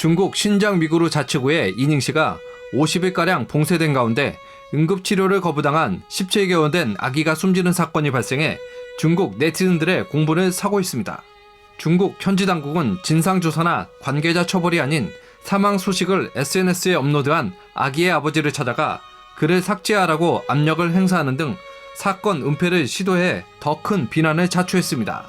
중국 신장 위구르 자치구의 이닝시가 50일가량 봉쇄된 가운데 응급치료를 거부당한 17개월 된 아기가 숨지는 사건이 발생해 중국 네티즌들의 공분을 사고 있습니다. 중국 현지 당국은 진상조사나 관계자 처벌이 아닌 사망 소식을 SNS에 업로드한 아기의 아버지를 찾아가 그를 삭제하라고 압력을 행사하는 등 사건 은폐를 시도해 더 큰 비난을 자초했습니다.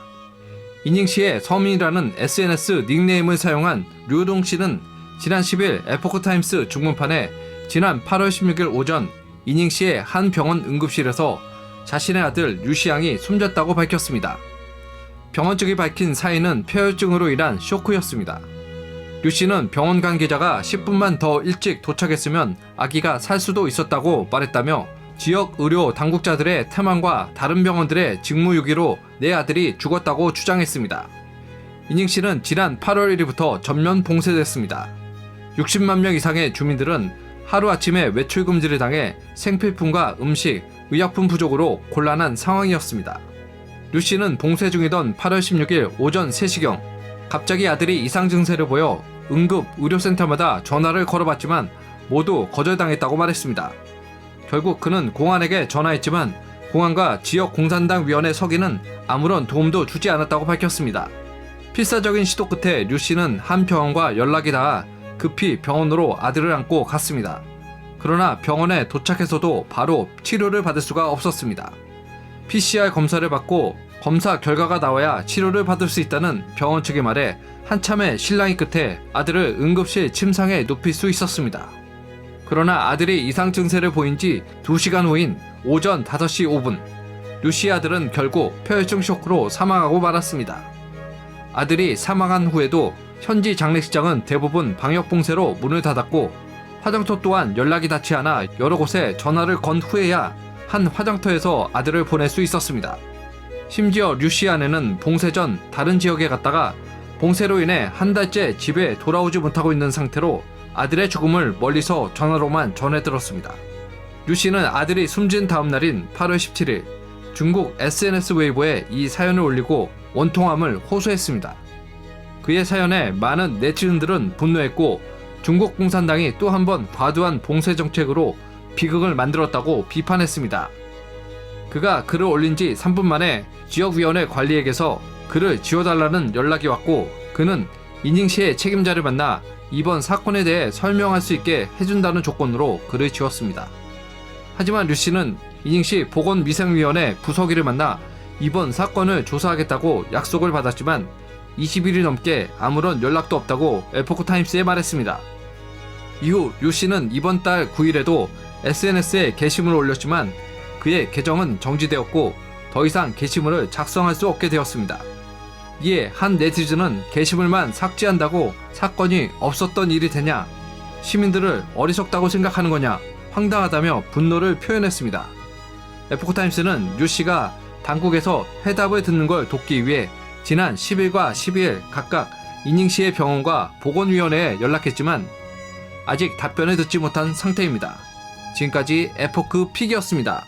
이닝시의 서민이라는 SNS 닉네임을 사용한 류동 씨는 지난 10일 에포크타임스 중문판에 지난 8월 16일 오전 이닝시의 한 병원 응급실에서 자신의 아들 류시 양이 숨졌다고 밝혔습니다. 병원 측이 밝힌 사인은 폐혈증으로 인한 쇼크였습니다. 류 씨는 병원 관계자가 10분만 더 일찍 도착했으면 아기가 살 수도 있었다고 말했다며 지역 의료 당국자들의 태만과 다른 병원들의 직무유기로 내 아들이 죽었다고 주장했습니다. 이닝 씨는 지난 8월 1일부터 전면 봉쇄됐습니다. 60만 명 이상의 주민들은 하루아침에 외출 금지를 당해 생필품과 음식, 의약품 부족으로 곤란한 상황이었습니다. 류 씨는 봉쇄 중이던 8월 16일 오전 3시경 갑자기 아들이 이상 증세를 보여 응급 의료센터마다 전화를 걸어봤지만 모두 거절당했다고 말했습니다. 결국 그는 공안에게 전화했지만 공안과 지역 공산당 위원회 서기는 아무런 도움도 주지 않았다고 밝혔습니다. 필사적인 시도 끝에 류 씨는 한 병원과 연락이 닿아 급히 병원으로 아들을 안고 갔습니다. 그러나 병원에 도착해서도 바로 치료를 받을 수가 없었습니다. PCR 검사를 받고 검사 결과가 나와야 치료를 받을 수 있다는 병원 측의 말에 한참의 실랑이 끝에 아들을 응급실 침상에 눕힐 수 있었습니다. 그러나 아들이 이상 증세를 보인 지 2시간 후인 오전 5시 5분 류 씨의 아들은 결국 폐혈증 쇼크로 사망하고 말았습니다. 아들이 사망한 후에도 현지 장례식장은 대부분 방역 봉쇄로 문을 닫았고 화장터 또한 연락이 닿지 않아 여러 곳에 전화를 건 후에야 한 화장터에서 아들을 보낼 수 있었습니다. 심지어 류 씨 아내는 봉쇄 전 다른 지역에 갔다가 봉쇄로 인해 한 달째 집에 돌아오지 못하고 있는 상태로 아들의 죽음을 멀리서 전화로만 전해 들었습니다. 류 씨는 아들이 숨진 다음 날인 8월 17일 중국 SNS 웨이보에 이 사연을 올리고 원통함을 호소했습니다. 그의 사연에 많은 네티즌들은 분노했고 중국 공산당이 또 한 번 과도한 봉쇄 정책으로 비극을 만들었다고 비판했습니다. 그가 글을 올린 지 3분 만에 지역위원회 관리에게서 그를 지워달라는 연락이 왔고 그는 이닝시의 책임자를 만나 이번 사건에 대해 설명할 수 있게 해준다는 조건으로 그를 지웠습니다. 하지만 류 씨는 이닝시 보건위생위원회 부서기를 만나 이번 사건을 조사하겠다고 약속을 받았지만 20일이 넘게 아무런 연락도 없다고 에포크타임스에 말했습니다. 이후 류 씨는 이번 달 9일에도 SNS에 게시물을 올렸지만 그의 계정은 정지되었고 더 이상 게시물을 작성할 수 없게 되었습니다. 이에 한 네티즌은 게시물만 삭제한다고 사건이 없었던 일이 되냐? 시민들을 어리석다고 생각하는 거냐? 황당하다며 분노를 표현했습니다. 에포크타임스는 류 씨가 당국에서 해답을 듣는 걸 돕기 위해 지난 10일과 12일 각각 이닝시의 병원과 보건위원회에 연락했지만 아직 답변을 듣지 못한 상태입니다. 지금까지 에포크 픽이었습니다.